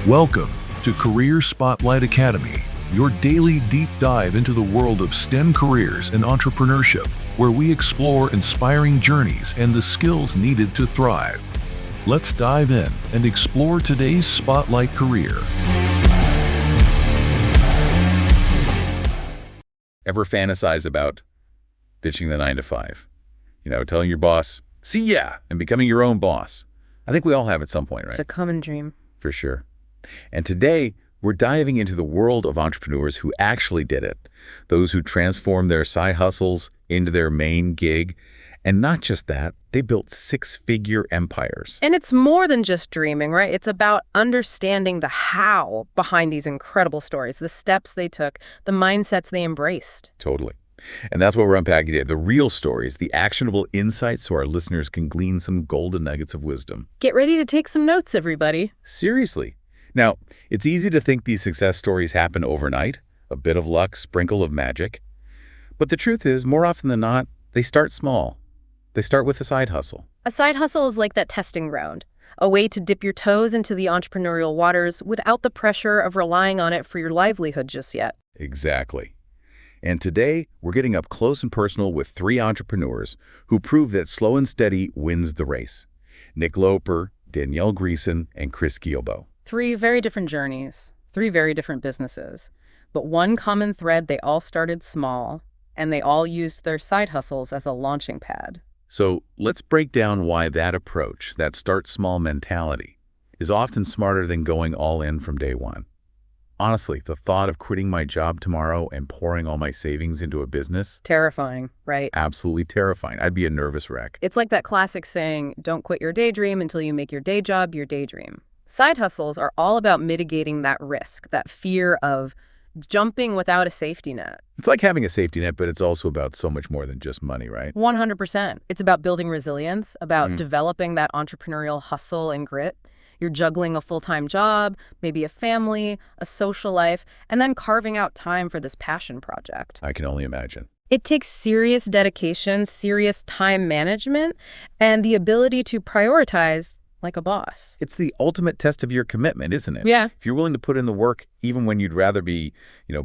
Welcome to Career Spotlight Academy, your daily deep dive into the world of STEM careers and entrepreneurship, where we explore inspiring journeys and the skills needed to thrive. Let's dive in and explore today's Spotlight career. Ever fantasize about ditching the 9-to-5? Telling your boss, see ya, and becoming your own boss. I think we all have at some point, right? It's a common dream. For sure. And today, we're diving into the world of entrepreneurs who actually did it. Those who transformed their side hustles into their main gig. And not just that, they built six-figure empires. And it's more than just dreaming, right? It's about understanding the how behind these incredible stories, the steps they took, the mindsets they embraced. Totally. And that's what we're unpacking today. The real stories, the actionable insights so our listeners can glean some golden nuggets of wisdom. Get ready to take some notes, everybody. Seriously. Now, it's easy to think these success stories happen overnight, a bit of luck, sprinkle of magic. But the truth is, more often than not, they start small. They start with a side hustle. A side hustle is like that testing ground, a way to dip your toes into the entrepreneurial waters without the pressure of relying on it for your livelihood just yet. Exactly. And today, we're getting up close and personal with three entrepreneurs who prove that slow and steady wins the race. Nick Loper, Danielle Greason, and Chris Gielbo. Three very different journeys, three very different businesses. But one common thread, they all started small, and they all used their side hustles as a launching pad. So let's break down why that approach, that start small mentality, is often smarter than going all in from day one. Honestly, the thought of quitting my job tomorrow and pouring all my savings into a business? Terrifying, right? Absolutely terrifying. I'd be a nervous wreck. It's like that classic saying, don't quit your daydream until you make your day job your daydream. Side hustles are all about mitigating that risk, that fear of jumping without a safety net. It's like having a safety net, but it's also about so much more than just money, right? 100%. It's about building resilience, about developing that entrepreneurial hustle and grit. You're juggling a full-time job, maybe a family, a social life, and then carving out time for this passion project. I can only imagine. It takes serious dedication, serious time management, and the ability to prioritize like a boss. It's the ultimate test of your commitment, isn't it? Yeah. If you're willing to put in the work, even when you'd rather be,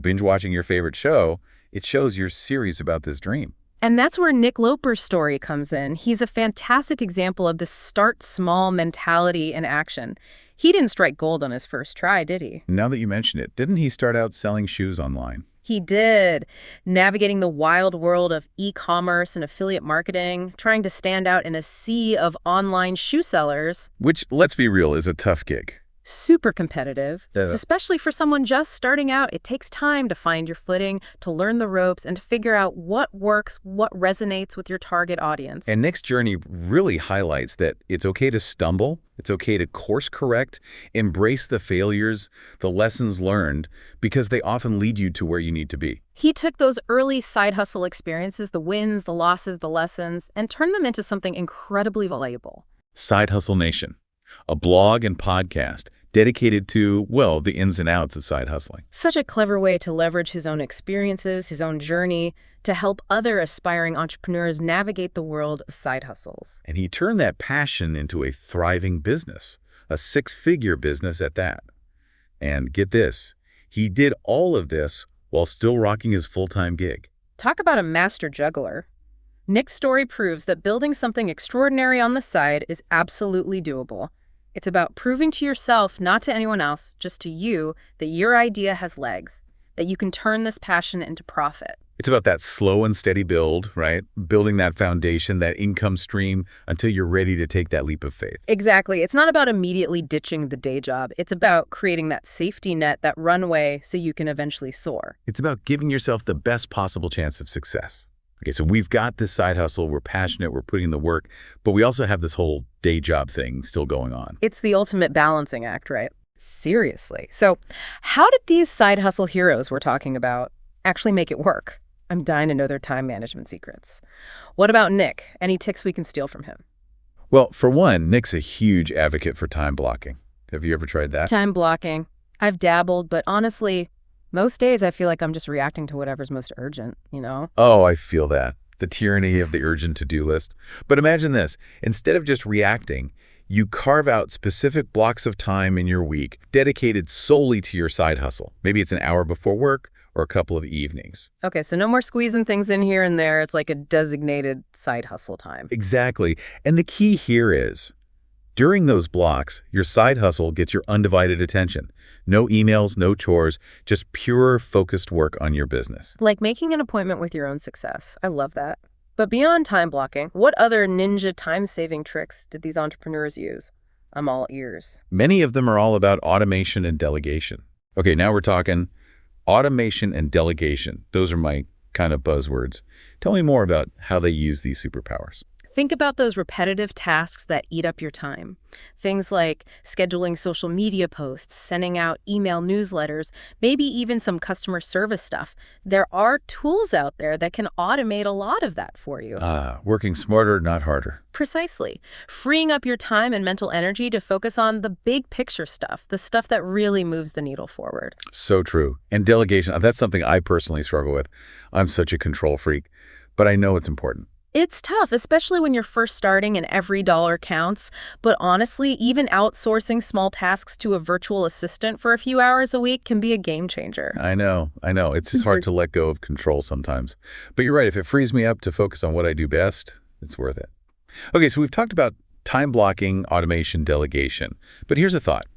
binge watching your favorite show, it shows you're serious about this dream. And that's where Nick Loper's story comes in. He's a fantastic example of this start small mentality in action. He didn't strike gold on his first try, did he? Now that you mention it, didn't he start out selling shoes online? He did, navigating the wild world of e-commerce and affiliate marketing, trying to stand out in a sea of online shoe sellers. Which, let's be real, is a tough gig. Super competitive, especially for someone just starting out. It takes time to find your footing, to learn the ropes, and to figure out what works, what resonates with your target audience. And Nick's journey really highlights that it's okay to stumble, it's okay to course correct, embrace the failures, the lessons learned, because they often lead you to where you need to be. He took those early side hustle experiences, the wins, the losses, the lessons, and turned them into something incredibly valuable. Side Hustle Nation, a blog and podcast dedicated to, well, the ins and outs of side hustling. Such a clever way to leverage his own experiences, his own journey, to help other aspiring entrepreneurs navigate the world of side hustles. And he turned that passion into a thriving business, a six-figure business at that. And get this, he did all of this while still rocking his full-time gig. Talk about a master juggler. Nick's story proves that building something extraordinary on the side is absolutely doable. It's about proving to yourself, not to anyone else, just to you, that your idea has legs, that you can turn this passion into profit. It's about that slow and steady build, right? Building that foundation, that income stream, until you're ready to take that leap of faith. Exactly. It's not about immediately ditching the day job. It's about creating that safety net, that runway, so you can eventually soar. It's about giving yourself the best possible chance of success. Okay, so we've got this side hustle, we're passionate, we're putting in the work, but we also have this whole day job thing still going on. It's the ultimate balancing act, right? Seriously. So how did these side hustle heroes we're talking about actually make it work? I'm dying to know their time management secrets. What about Nick? Any tips we can steal from him? Well, for one, Nick's a huge advocate for time blocking. Have you ever tried that? Time blocking. I've dabbled, but honestly, most days I feel like I'm just reacting to whatever's most urgent, Oh, I feel that. The tyranny of the urgent to-do list. But imagine this. Instead of just reacting, You carve out specific blocks of time in your week dedicated solely to your side hustle. Maybe it's an hour before work or a couple of evenings. Okay, so no more squeezing things in here and there. It's like a designated side hustle time. Exactly. And the key here is, during those blocks, your side hustle gets your undivided attention. No emails, no chores, just pure focused work on your business. Like making an appointment with your own success. I love that. But beyond time blocking, what other ninja time-saving tricks did these entrepreneurs use? I'm all ears. Many of them are all about automation and delegation. Okay, now we're talking automation and delegation. Those are my kind of buzzwords. Tell me more about how they use these superpowers. Think about those repetitive tasks that eat up your time. Things like scheduling social media posts, sending out email newsletters, maybe even some customer service stuff. There are tools out there that can automate a lot of that for you. Working smarter, not harder. Precisely. Freeing up your time and mental energy to focus on the big picture stuff, the stuff that really moves the needle forward. So true. And delegation, that's something I personally struggle with. I'm such a control freak, but I know it's important. It's tough, especially when you're first starting and every dollar counts. But honestly, even outsourcing small tasks to a virtual assistant for a few hours a week can be a game changer. I know. It's just hard to let go of control sometimes. But you're right, if it frees me up to focus on what I do best, it's worth it. Okay, so we've talked about time blocking, automation, delegation. But here's a thought.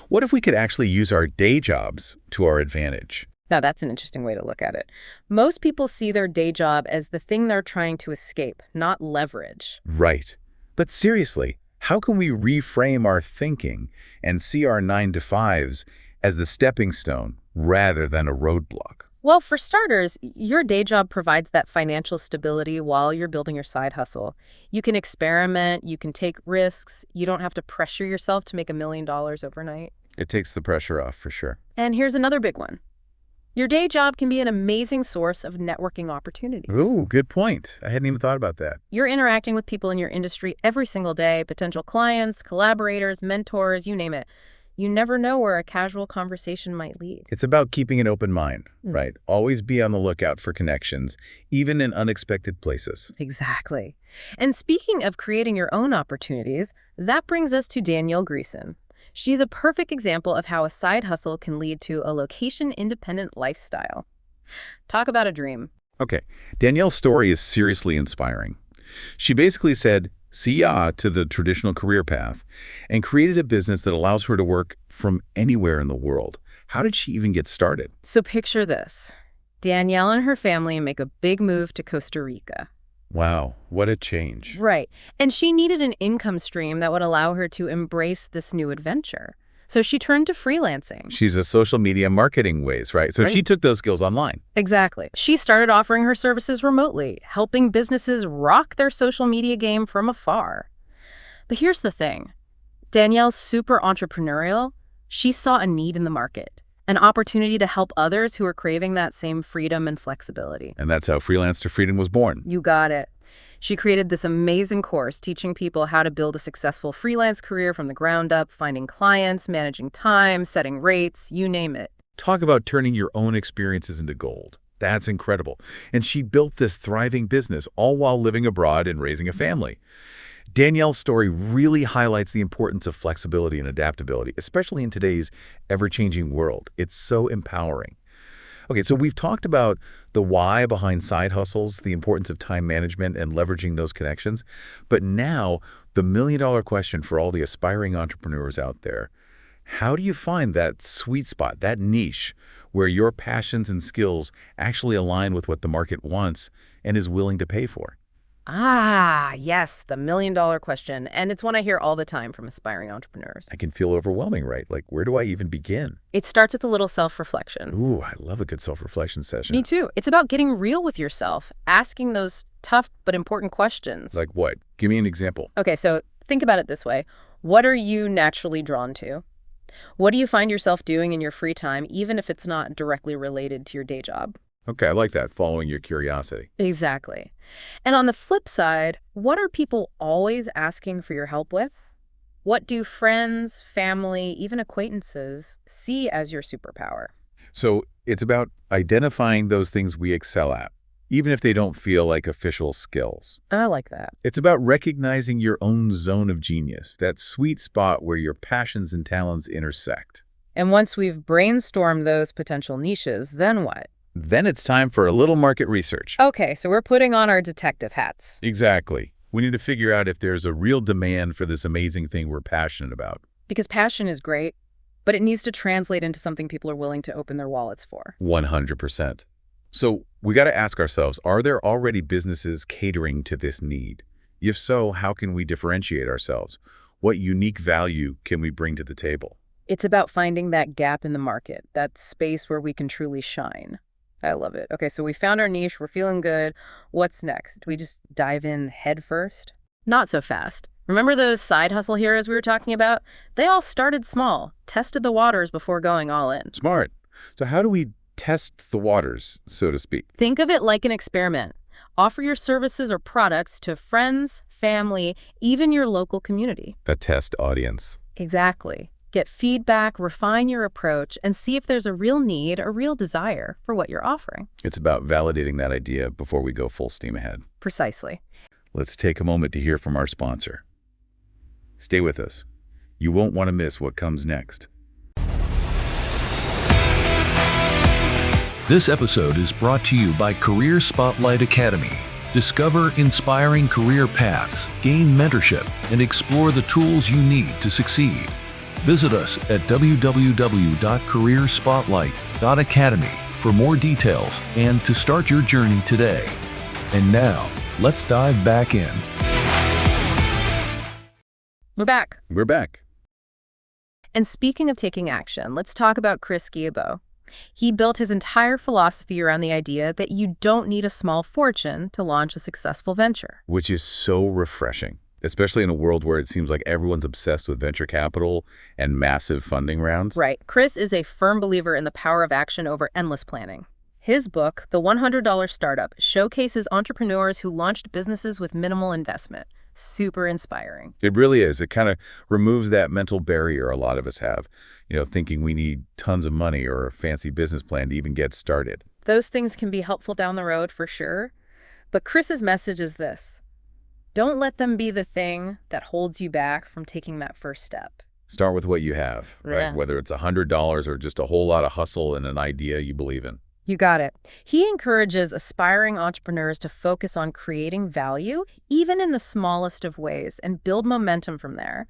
What if we could actually use our day jobs to our advantage? Now, that's an interesting way to look at it. Most people see their day job as the thing they're trying to escape, not leverage. Right. But seriously, how can we reframe our thinking and see our 9-to-5s as the stepping stone rather than a roadblock? Well, for starters, your day job provides that financial stability while you're building your side hustle. You can experiment, you can take risks, you don't have to pressure yourself to make $1 million overnight. It takes the pressure off, for sure. And here's another big one. Your day job can be an amazing source of networking opportunities. Ooh, good point. I hadn't even thought about that. You're interacting with people in your industry every single day, potential clients, collaborators, mentors, you name it. You never know where a casual conversation might lead. It's about keeping an open mind, right? Always be on the lookout for connections, even in unexpected places. Exactly. And speaking of creating your own opportunities, that brings us to Danielle Greason. She's a perfect example of how a side hustle can lead to a location-independent lifestyle. Talk about a dream. Okay, Danielle's story is seriously inspiring. She basically said, see ya to the traditional career path and created a business that allows her to work from anywhere in the world. How did she even get started? So picture this. Danielle and her family make a big move to Costa Rica. Wow, what a change. Right. And she needed an income stream that would allow her to embrace this new adventure. So she turned to freelancing. She's a social media marketing whiz, right? So she took those skills online. Exactly. She started offering her services remotely, helping businesses rock their social media game from afar. But here's the thing. Danielle's super entrepreneurial. She saw a need in the market, an opportunity to help others who are craving that same freedom and flexibility. And that's how Freelance to Freedom was born. You got it. She created this amazing course teaching people how to build a successful freelance career from the ground up, finding clients, managing time, setting rates, you name it. Talk about turning your own experiences into gold. That's incredible. And she built this thriving business all while living abroad and raising a family. Danielle's story really highlights the importance of flexibility and adaptability, especially in today's ever-changing world. It's so empowering. Okay, so we've talked about the why behind side hustles, the importance of time management and leveraging those connections. But now, the million-dollar question for all the aspiring entrepreneurs out there: how do you find that sweet spot, that niche, where your passions and skills actually align with what the market wants and is willing to pay for? Yes, the million-dollar question. And it's one I hear all the time from aspiring entrepreneurs. I can feel overwhelming, right? Like, where do I even begin? It starts with a little self-reflection. Ooh, I love a good self-reflection session. Me too. It's about getting real with yourself, asking those tough but important questions. Like what? Give me an example. Okay, so think about it this way. What are you naturally drawn to? What do you find yourself doing in your free time, even if it's not directly related to your day job? Okay, I like that, following your curiosity. Exactly. And on the flip side, what are people always asking for your help with? What do friends, family, even acquaintances see as your superpower? So it's about identifying those things we excel at, even if they don't feel like official skills. I like that. It's about recognizing your own zone of genius, that sweet spot where your passions and talents intersect. And once we've brainstormed those potential niches, then what? Then it's time for a little market research. Okay, so we're putting on our detective hats. Exactly. We need to figure out if there's a real demand for this amazing thing we're passionate about. Because passion is great, but it needs to translate into something people are willing to open their wallets for. 100%. So we got to ask ourselves, are there already businesses catering to this need? If so, how can we differentiate ourselves? What unique value can we bring to the table? It's about finding that gap in the market, that space where we can truly shine. I love it. Okay, so we found our niche. We're feeling good. What's next? Do we just dive in head first? Not so fast. Remember those side hustle heroes we were talking about? They all started small, tested the waters before going all in. Smart. So how do we test the waters, so to speak? Think of it like an experiment. Offer your services or products to friends, family, even your local community. A test audience. Exactly. Get feedback, refine your approach, and see if there's a real need, a real desire for what you're offering. It's about validating that idea before we go full steam ahead. Precisely. Let's take a moment to hear from our sponsor. Stay with us. You won't want to miss what comes next. This episode is brought to you by Career Spotlight Academy. Discover inspiring career paths, gain mentorship, and explore the tools you need to succeed. Visit us at www.careerspotlight.academy for more details and to start your journey today. And now, let's dive back in. We're back. We're back. And speaking of taking action, let's talk about Chris Guillebeau. He built his entire philosophy around the idea that you don't need a small fortune to launch a successful venture. Which is so refreshing, especially in a world where it seems like everyone's obsessed with venture capital and massive funding rounds. Right. Chris is a firm believer in the power of action over endless planning. His book, The $100 Startup, showcases entrepreneurs who launched businesses with minimal investment. Super inspiring. It really is. It kind of removes that mental barrier a lot of us have, thinking we need tons of money or a fancy business plan to even get started. Those things can be helpful down the road for sure. But Chris's message is this: don't let them be the thing that holds you back from taking that first step. Start with what you have, right? Yeah. Whether it's $100 or just a whole lot of hustle and an idea you believe in. You got it. He encourages aspiring entrepreneurs to focus on creating value, even in the smallest of ways, and build momentum from there.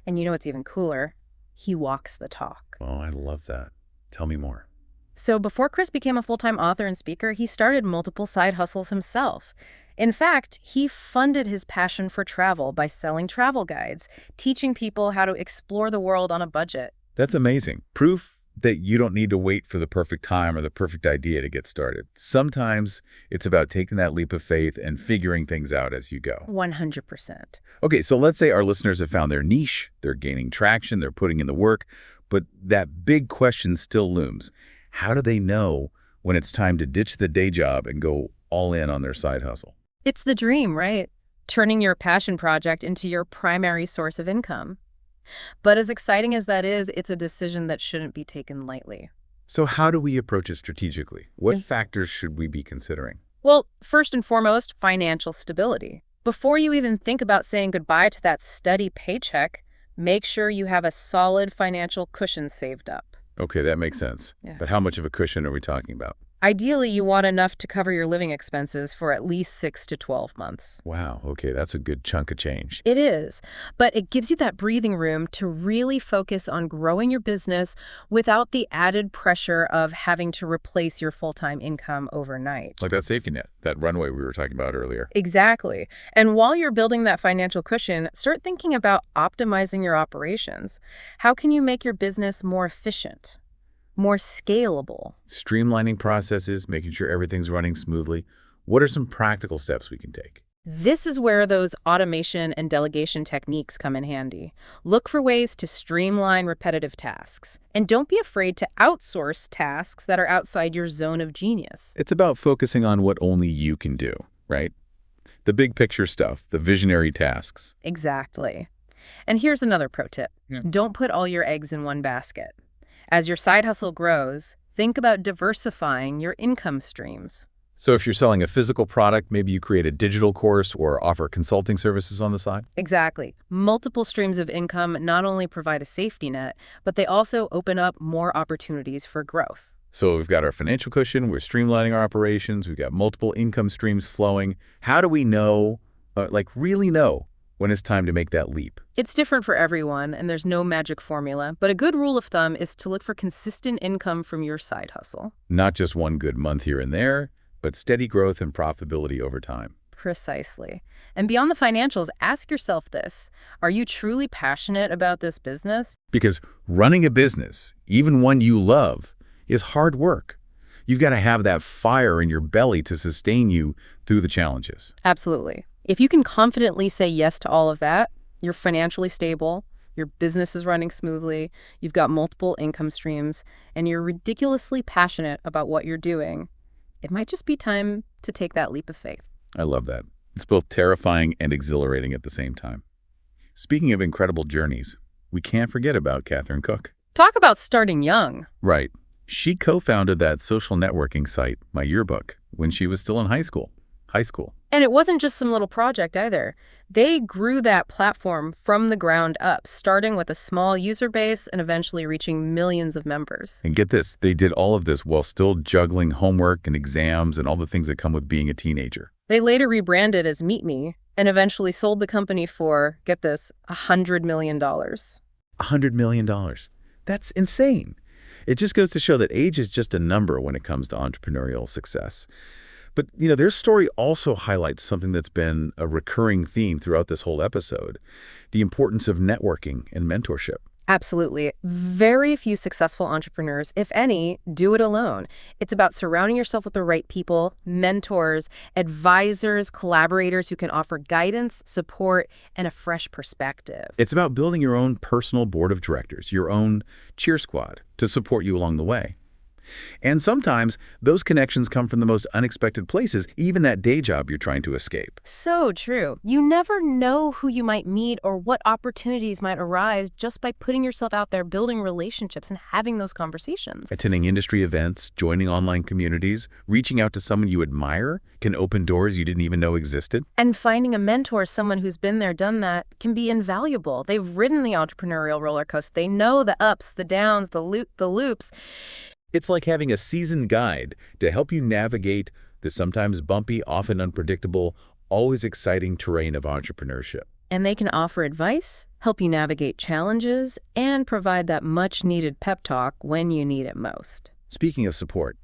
And you know what's even cooler? He walks the talk. Oh, I love that. Tell me more. So before Chris became a full-time author and speaker, he started multiple side hustles himself. In fact, he funded his passion for travel by selling travel guides, teaching people how to explore the world on a budget. That's amazing. Proof that you don't need to wait for the perfect time or the perfect idea to get started. Sometimes it's about taking that leap of faith and figuring things out as you go. 100%. Okay, so let's say our listeners have found their niche, they're gaining traction, they're putting in the work, but that big question still looms. How do they know when it's time to ditch the day job and go all in on their side hustle? It's the dream, right? Turning your passion project into your primary source of income. But as exciting as that is, it's a decision that shouldn't be taken lightly. So how do we approach it strategically? What factors should we be considering? Well, first and foremost, financial stability. Before you even think about saying goodbye to that steady paycheck, make sure you have a solid financial cushion saved up. Okay, that makes sense. Yeah. But how much of a cushion are we talking about? Ideally, you want enough to cover your living expenses for at least 6 to 12 months. Wow, okay, that's a good chunk of change. It is, but it gives you that breathing room to really focus on growing your business without the added pressure of having to replace your full-time income overnight. Like that safety net, that runway we were talking about earlier. Exactly. And while you're building that financial cushion, start thinking about optimizing your operations. How can you make your business more efficient, more scalable? Streamlining processes, making sure everything's running smoothly. What are some practical steps we can take? This is where those automation and delegation techniques come in handy. Look for ways to streamline repetitive tasks. And don't be afraid to outsource tasks that are outside your zone of genius. It's about focusing on what only you can do, right? The big picture stuff, the visionary tasks. Exactly. And here's another pro tip. Don't put all your eggs in one basket. As your side hustle grows, think about diversifying your income streams. So if you're selling a physical product, maybe you create a digital course or offer consulting services on the side? Exactly. Multiple streams of income not only provide a safety net, but they also open up more opportunities for growth. So we've got our financial cushion, we're streamlining our operations, we've got multiple income streams flowing. How do we know, really know, when it's time to make that leap? It's different for everyone, and there's no magic formula, but a good rule of thumb is to look for consistent income from your side hustle. Not just one good month here and there, but steady growth and profitability over time. Precisely. And beyond the financials, ask yourself this: are you truly passionate about this business? Because running a business, even one you love, is hard work. You've got to have that fire in your belly to sustain you through the challenges. Absolutely. If you can confidently say yes to all of that, you're financially stable, your business is running smoothly, you've got multiple income streams, and you're ridiculously passionate about what you're doing, it might just be time to take that leap of faith. I love that. It's both terrifying and exhilarating at the same time. Speaking of incredible journeys, we can't forget about Catherine Cook. Talk about starting young. Right. She co-founded that social networking site, My Yearbook, when she was still in high school. And it wasn't just some little project either. They grew that platform from the ground up, starting with a small user base and eventually reaching millions of members. And get this, they did all of this while still juggling homework and exams and all the things that come with being a teenager. They later rebranded as Meet Me and eventually sold the company for, get this, $100 million. $100 million. That's insane. It just goes to show that age is just a number when it comes to entrepreneurial success. But, their story also highlights something that's been a recurring theme throughout this whole episode: the importance of networking and mentorship. Absolutely. Very few successful entrepreneurs, if any, do it alone. It's about surrounding yourself with the right people, mentors, advisors, collaborators who can offer guidance, support, and a fresh perspective. It's about building your own personal board of directors, your own cheer squad, to support you along the way. And sometimes those connections come from the most unexpected places, even that day job you're trying to escape. So true. You never know who you might meet or what opportunities might arise just by putting yourself out there, building relationships, and having those conversations. Attending industry events, joining online communities, reaching out to someone you admire can open doors you didn't even know existed. And finding a mentor, someone who's been there, done that, can be invaluable. They've ridden the entrepreneurial roller coaster. They know the ups, the downs, the loops. It's like having a seasoned guide to help you navigate the sometimes bumpy, often unpredictable, always exciting terrain of entrepreneurship. And they can offer advice, help you navigate challenges, and provide that much-needed pep talk when you need it most. Speaking of support,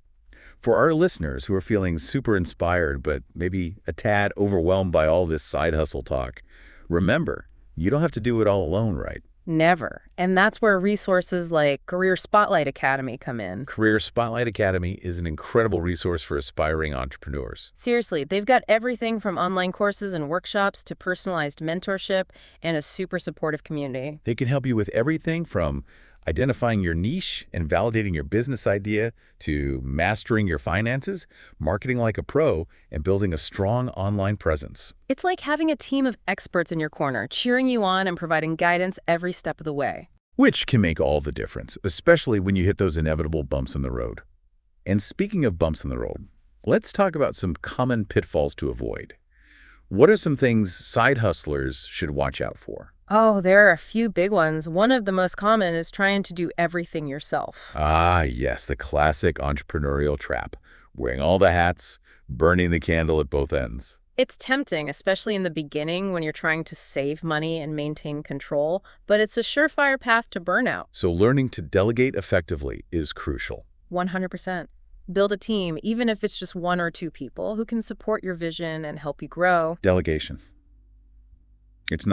for our listeners who are feeling super inspired but maybe a tad overwhelmed by all this side hustle talk, remember, you don't have to do it all alone, right? Never. And that's where resources like Career Spotlight Academy come in. Career Spotlight Academy is an incredible resource for aspiring entrepreneurs. Seriously, they've got everything from online courses and workshops to personalized mentorship and a super supportive community. They can help you with everything from identifying your niche and validating your business idea to mastering your finances, marketing like a pro, and building a strong online presence. It's like having a team of experts in your corner, cheering you on and providing guidance every step of the way. Which can make all the difference, especially when you hit those inevitable bumps in the road. And speaking of bumps in the road, let's talk about some common pitfalls to avoid. What are some things side hustlers should watch out for? Oh, there are a few big ones. One of the most common is trying to do everything yourself. Ah, yes, the classic entrepreneurial trap. Wearing all the hats, burning the candle at both ends. It's tempting, especially in the beginning when you're trying to save money and maintain control, but it's a surefire path to burnout. So learning to delegate effectively is crucial. 100%. Build a team, even if it's just 1 or 2 people who can support your vision and help you grow. Delegation. It's not